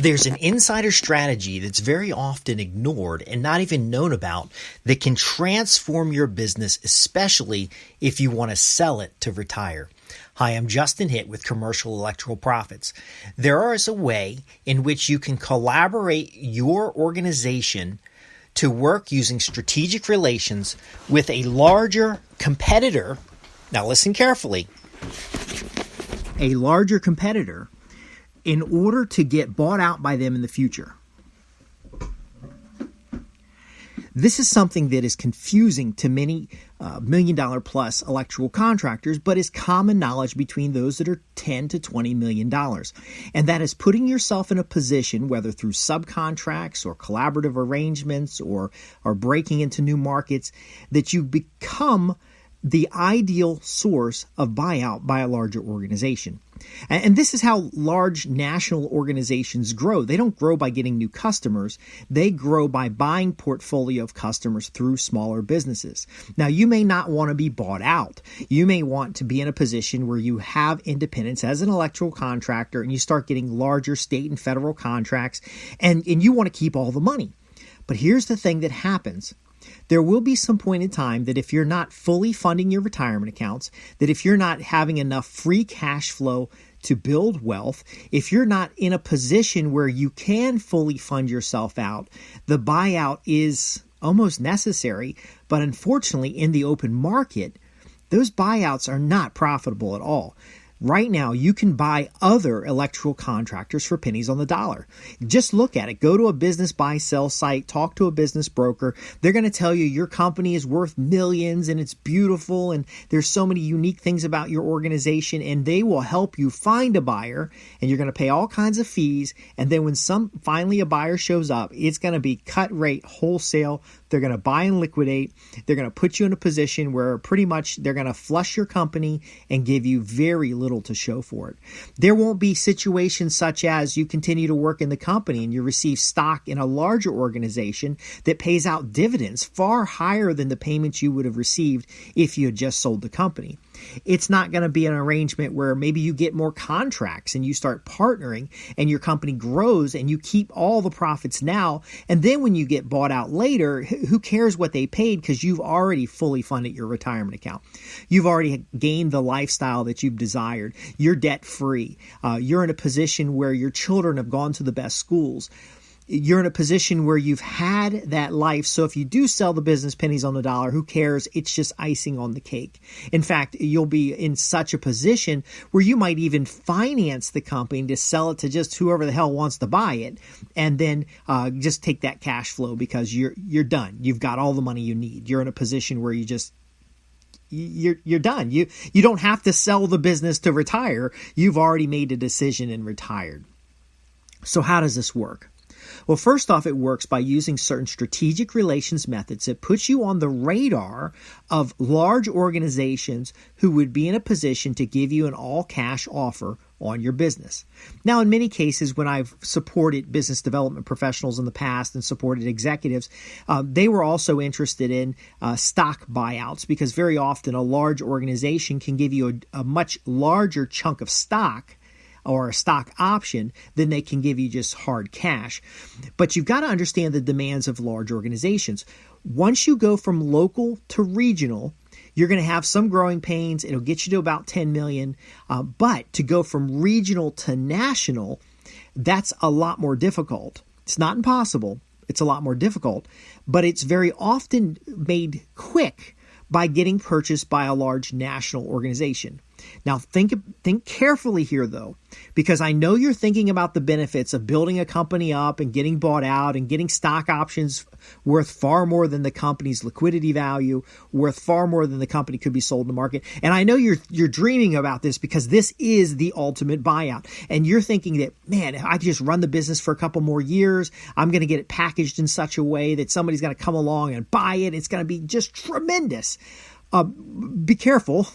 There's an insider strategy that's very often ignored and not even known about that can transform your business, especially if you want to sell it to retire. Hi, I'm Justin Hitt with Commercial Electrical Profits. There is a way in which you can collaborate your organization to work using strategic relations with a larger competitor. Now listen carefully. A larger competitor in order to get bought out by them in the future. This is something that is confusing to many $1 million plus electrical contractors, but is common knowledge between those that are $10 to $20 million. And that is putting yourself in a position, whether through subcontracts or collaborative arrangements or breaking into new markets, that you become the ideal source of buyout by a larger organization. And this is how large national organizations grow. They don't grow by getting new customers. They grow by buying portfolio of customers through smaller businesses. Now, you may not want to be bought out. You may want to be in a position where you have independence as an electrical contractor and you start getting larger state and federal contracts and you want to keep all the money. But here's the thing that happens. There will be some point in time that if you're not fully funding your retirement accounts, that if you're not having enough free cash flow to build wealth, if you're not in a position where you can fully fund yourself out, the buyout is almost necessary. But unfortunately, in the open market, those buyouts are not profitable at all. Right now, you can buy other electrical contractors for pennies on the dollar. Just look at it. Go to a business buy-sell site, talk to a business broker. They're going to tell you your company is worth millions and it's beautiful and there's so many unique things about your organization, and they will help you find a buyer, and you're going to pay all kinds of fees. And then when finally a buyer shows up, it's going to be cut rate wholesale. They're going to buy and liquidate. They're going to put you in a position where pretty much they're going to flush your company and give you very little to show for it. There won't be situations such as you continue to work in the company and you receive stock in a larger organization that pays out dividends far higher than the payments you would have received if you had just sold the company. It's not going to be an arrangement where maybe you get more contracts and you start partnering and your company grows and you keep all the profits now. And then when you get bought out later, who cares what they paid, because you've already fully funded your retirement account. You've already gained the lifestyle that you've desired. You're debt free. You're in a position where your children have gone to the best schools. You're in a position where you've had that life. So if you do sell the business pennies on the dollar, who cares? It's just icing on the cake. In fact, you'll be in such a position where you might even finance the company to sell it to just whoever the hell wants to buy it, and then just take that cash flow because you're done. You've got all the money you need. You're in a position where you're done. You don't have to sell the business to retire. You've already made a decision and retired. So how does this work? Well, first off, it works by using certain strategic relations methods that puts you on the radar of large organizations who would be in a position to give you an all-cash offer on your business. Now, in many cases, when I've supported business development professionals in the past and supported executives, they were also interested in stock buyouts, because very often a large organization can give you a much larger chunk of stock or a stock option than they can give you just hard cash. But you've got to understand the demands of large organizations. Once you go from local to regional, you're going to have some growing pains. It'll get you to about 10 million. But to go from regional to national, that's a lot more difficult. It's not impossible. It's a lot more difficult, but it's very often made quick by getting purchased by a large national organization. Now, think carefully here, though, because I know you're thinking about the benefits of building a company up and getting bought out and getting stock options worth far more than the company's liquidity value, worth far more than the company could be sold in the market. And I know you're dreaming about this because this is the ultimate buyout. And you're thinking that, man, if I could just run the business for a couple more years, I'm going to get it packaged in such a way that somebody's going to come along and buy it. It's going to be just tremendous. Be careful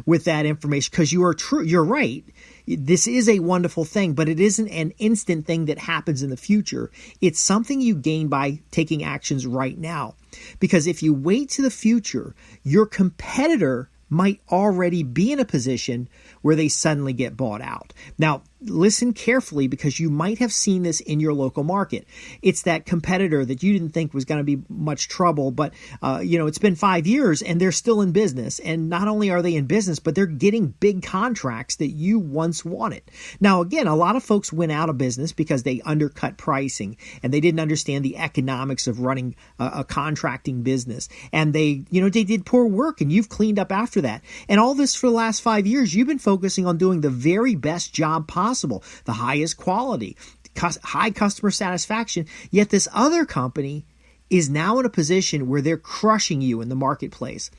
with that information, because you're right. This is a wonderful thing, but it isn't an instant thing that happens in the future. It's something you gain by taking actions right now. Because if you wait to the future, your competitor might already be in a position where they suddenly get bought out. Now, listen carefully because you might have seen this in your local market. It's that competitor that you didn't think was going to be much trouble, but it's been 5 years and they're still in business. And not only are they in business, but they're getting big contracts that you once wanted. Now, again, a lot of folks went out of business because they undercut pricing and they didn't understand the economics of running a contracting business. And they did poor work, and you've cleaned up after that. And all this for the last 5 years, you've been focusing on doing the very best job possible, the highest quality, high customer satisfaction. Yet this other company is now in a position where they're crushing you in the marketplace.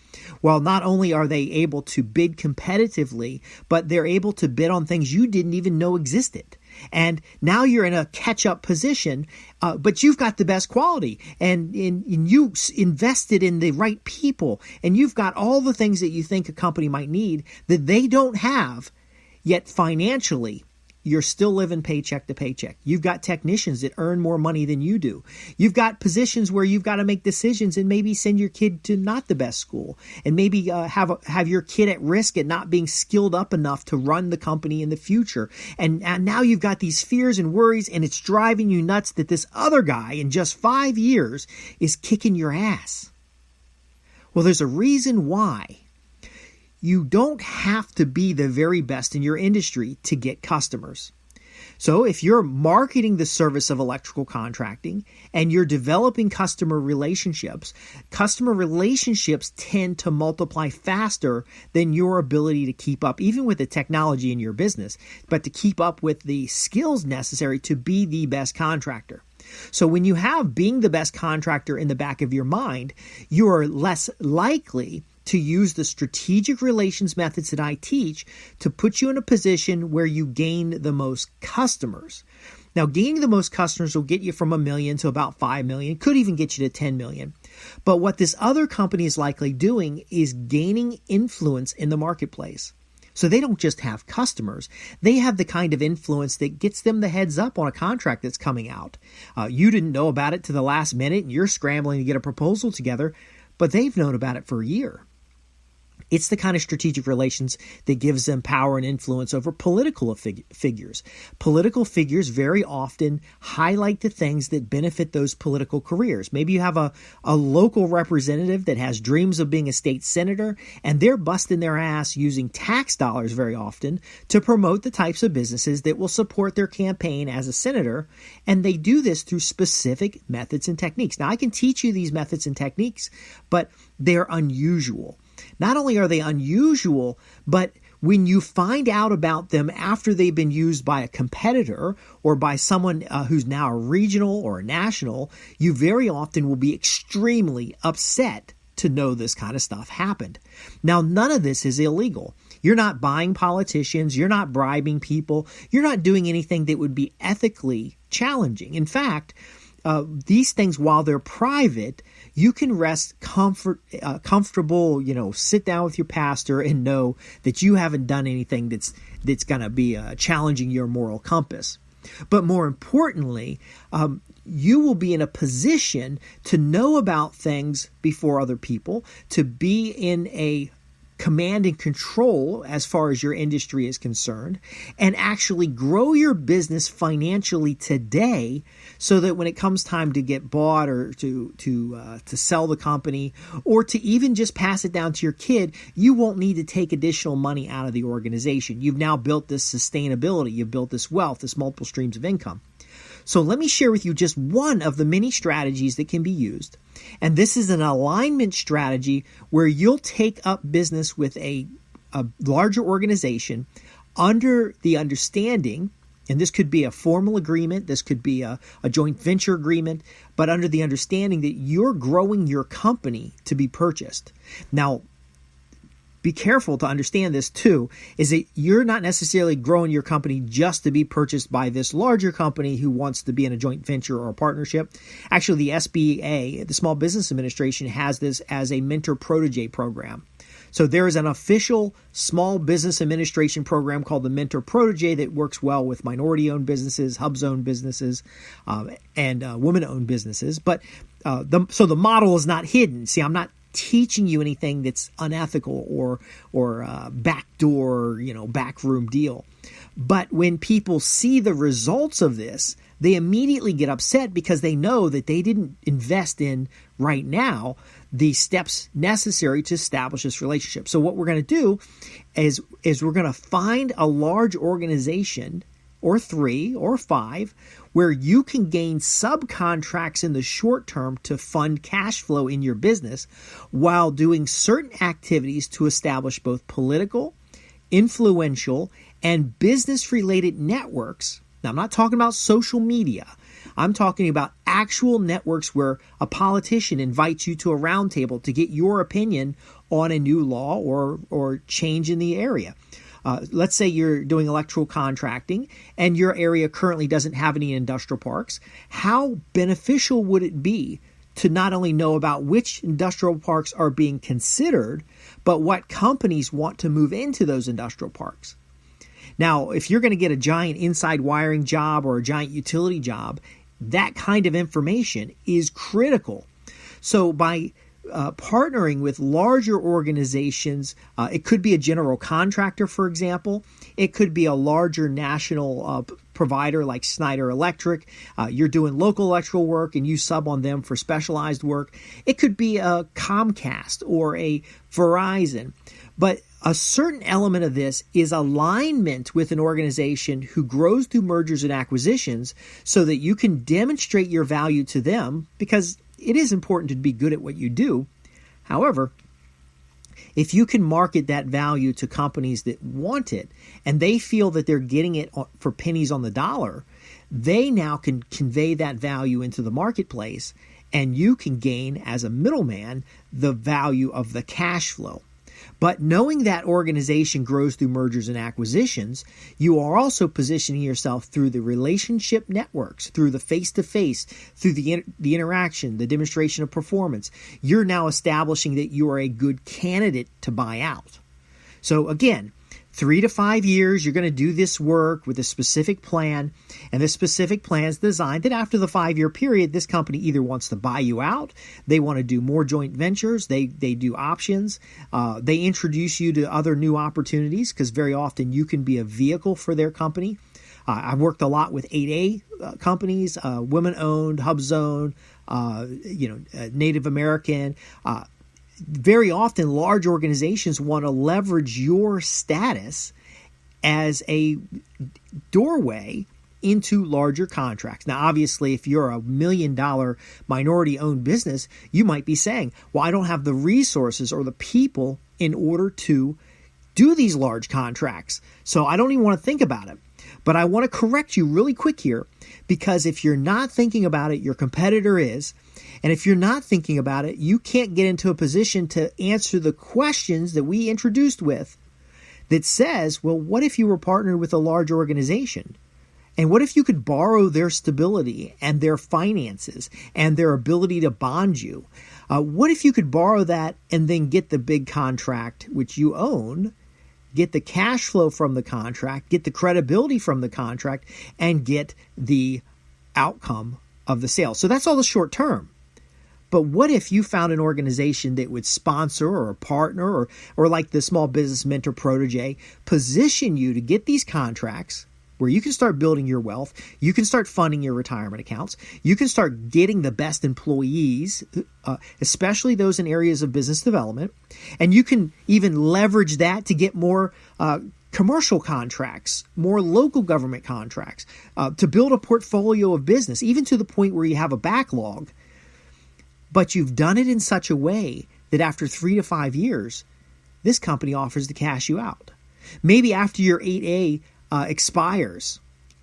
Well, not only are they able to bid competitively, but they're able to bid on things you didn't even know existed. And now you're in a catch-up position, but you've got the best quality, and you invested in the right people, and you've got all the things that you think a company might need that they don't have. Yet financially, you're still living paycheck to paycheck. You've got technicians that earn more money than you do. You've got positions where you've got to make decisions and maybe send your kid to not the best school, and maybe have your kid at risk at not being skilled up enough to run the company in the future. And now you've got these fears and worries, and it's driving you nuts that this other guy in just 5 years is kicking your ass. Well, there's a reason why. You don't have to be the very best in your industry to get customers. So if you're marketing the service of electrical contracting and you're developing customer relationships tend to multiply faster than your ability to keep up, even with the technology in your business, but to keep up with the skills necessary to be the best contractor. So when you have being the best contractor in the back of your mind, you're less likely to use the strategic relations methods that I teach to put you in a position where you gain the most customers. Now, gaining the most customers will get you from 1 million to about 5 million, could even get you to 10 million. But what this other company is likely doing is gaining influence in the marketplace. So they don't just have customers. They have the kind of influence that gets them the heads up on a contract that's coming out. You didn't know about it to the last minute, and you're scrambling to get a proposal together, but they've known about it for a year. It's the kind of strategic relations that gives them power and influence over political figures. Political figures very often highlight the things that benefit those political careers. Maybe you have a local representative that has dreams of being a state senator, and they're busting their ass using tax dollars very often to promote the types of businesses that will support their campaign as a senator, and they do this through specific methods and techniques. Now, I can teach you these methods and techniques, but they're unusual. Not only are they unusual, but when you find out about them after they've been used by a competitor or by someone who's now a regional or a national, you very often will be extremely upset to know this kind of stuff happened. Now, none of this is illegal. You're not buying politicians. You're not bribing people. You're not doing anything that would be ethically challenging. In fact, these things, while they're private, you can rest comfortable, sit down with your pastor and know that you haven't done anything that's going to be challenging your moral compass. But more importantly, you will be in a position to know about things before other people, to be in a command and control as far as your industry is concerned, and actually grow your business financially today so that when it comes time to get bought or to sell the company or to even just pass it down to your kid, you won't need to take additional money out of the organization. You've now built this sustainability. You've built this wealth, this multiple streams of income. So let me share with you just one of the many strategies that can be used. And this is an alignment strategy where you'll take up business with a larger organization under the understanding, and this could be a formal agreement, this could be a joint venture agreement, but under the understanding that you're growing your company to be purchased. Now, be careful to understand this too, is that you're not necessarily growing your company just to be purchased by this larger company who wants to be in a joint venture or a partnership. Actually, the SBA, the Small Business Administration, has this as a mentor-protege program. So there is an official Small Business Administration program called the Mentor Protege that works well with minority-owned businesses, hubs-owned businesses, and women-owned businesses. But so the model is not hidden. See, I'm not teaching you anything that's unethical or backdoor, backroom deal. But when people see the results of this, they immediately get upset because they know that they didn't invest in right now the steps necessary to establish this relationship. So what we're going to do is we're going to find a large organization, or 3 or 5, where you can gain subcontracts in the short term to fund cash flow in your business while doing certain activities to establish both political, influential, and business-related networks. Now, I'm not talking about social media. I'm talking about actual networks where a politician invites you to a roundtable to get your opinion on a new law or change in the area. Let's say you're doing electrical contracting and your area currently doesn't have any industrial parks. How beneficial would it be to not only know about which industrial parks are being considered, but what companies want to move into those industrial parks? Now, if you're going to get a giant inside wiring job or a giant utility job, that kind of information is critical. So by partnering with larger organizations, it could be a general contractor, for example. It could be a larger national provider like Schneider Electric. You're doing local electrical work and you sub on them for specialized work. It could be a Comcast or a Verizon. But a certain element of this is alignment with an organization who grows through mergers and acquisitions so that you can demonstrate your value to them, because it is important to be good at what you do. However, if you can market that value to companies that want it and they feel that they're getting it for pennies on the dollar, they now can convey that value into the marketplace, and you can gain, as a middleman, the value of the cash flow. But knowing that organization grows through mergers and acquisitions, you are also positioning yourself through the relationship networks, through the face-to-face, through the interaction, the demonstration of performance. You're now establishing that you are a good candidate to buy out. So again, 3 to 5 years, you're going to do this work with a specific plan, and this specific plan is designed that after the 5-year period, this company either wants to buy you out, they want to do more joint ventures, they do options, they introduce you to other new opportunities, because very often you can be a vehicle for their company. I've worked a lot with 8A companies, women-owned, HubZone, Native American. Very often, large organizations want to leverage your status as a doorway into larger contracts. Now, obviously, if you're a $1 million minority-owned business, you might be saying, well, I don't have the resources or the people in order to do these large contracts, so I don't even want to think about it. But I want to correct you really quick here, because if you're not thinking about it, your competitor is. And if you're not thinking about it, you can't get into a position to answer the questions that we introduced with that says, well, what if you were partnered with a large organization? And what if you could borrow their stability and their finances and their ability to bond you? What if you could borrow that and then get the big contract which you own, get the cash flow from the contract, get the credibility from the contract, and get the outcome of the sale? So that's all the short term. But what if you found an organization that would sponsor or partner or like the Small Business Mentor Protege, position you to get these contracts where you can start building your wealth, you can start funding your retirement accounts, you can start getting the best employees, especially those in areas of business development, and you can even leverage that to get more commercial contracts, more local government contracts, to build a portfolio of business, even to the point where you have a backlog. But you've done it in such a way that after 3 to 5 years, this company offers to cash you out. Maybe after your 8A expires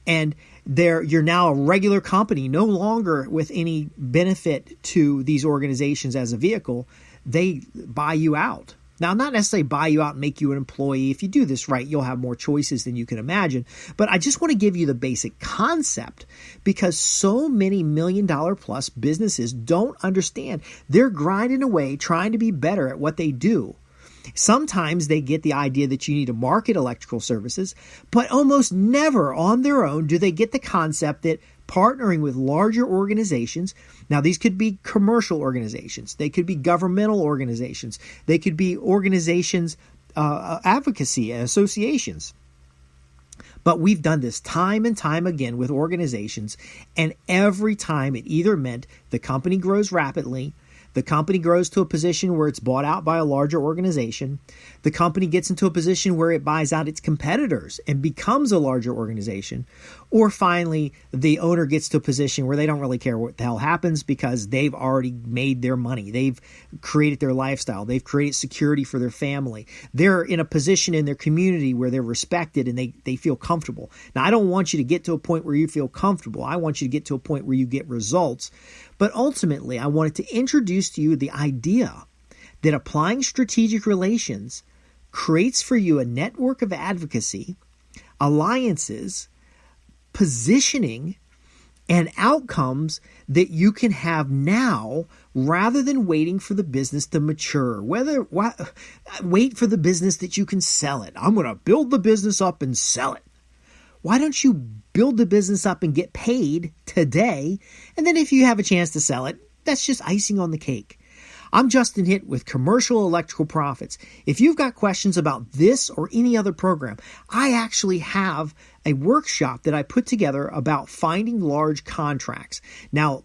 and you're now a regular company, no longer with any benefit to these organizations as a vehicle, they buy you out. Now, not necessarily buy you out and make you an employee. If you do this right, you'll have more choices than you can imagine. But I just want to give you the basic concept, because so many $1 million plus businesses don't understand. They're grinding away trying to be better at what they do. Sometimes they get the idea that you need to market electrical services, but almost never on their own do they get the concept that partnering with larger organizations, now these could be commercial organizations, they could be governmental organizations, they could be organizations, advocacy associations. But we've done this time and time again with organizations, and every time it either meant the company grows rapidly, the company grows to a position where it's bought out by a larger organization, the company gets into a position where it buys out its competitors and becomes a larger organization, or finally, the owner gets to a position where they don't really care what the hell happens because they've already made their money. They've created their lifestyle. They've created security for their family. They're in a position in their community where they're respected and they feel comfortable. Now, I don't want you to get to a point where you feel comfortable. I want you to get to a point where you get results. But ultimately, I wanted to introduce to you the idea that applying strategic relations creates for you a network of advocacy, alliances, positioning, and outcomes that you can have now rather than waiting for the business to mature. Wait for the business that you can sell it. I'm going to build the business up and sell it. Why don't you build the business up and get paid today? And then if you have a chance to sell it, that's just icing on the cake. I'm Justin Hitt with Commercial Electrical Profits. If you've got questions about this or any other program, I actually have a workshop that I put together about finding large contracts. Now,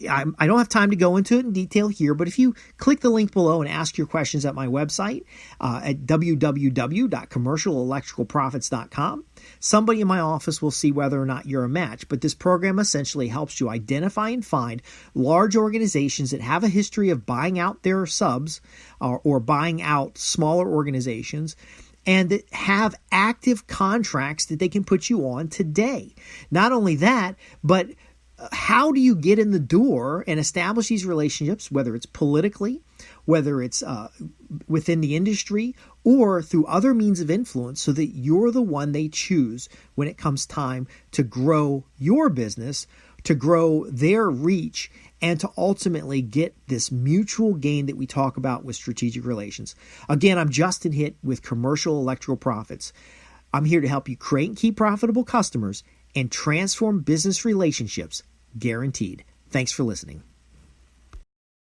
I don't have time to go into it in detail here, but if you click the link below and ask your questions at my website at www.commercialelectricalprofits.com, somebody in my office will see whether or not you're a match. But this program essentially helps you identify and find large organizations that have a history of buying out their subs or buying out smaller organizations, and that have active contracts that they can put you on today. Not only that, but how do you get in the door and establish these relationships, whether it's politically, whether it's within the industry, or through other means of influence, so that you're the one they choose when it comes time to grow your business, to grow their reach, and to ultimately get this mutual gain that we talk about with strategic relations. Again, I'm Justin Hitt with Commercial Electrical Profits. I'm here to help you create and keep profitable customers and transform business relationships, guaranteed. Thanks for listening.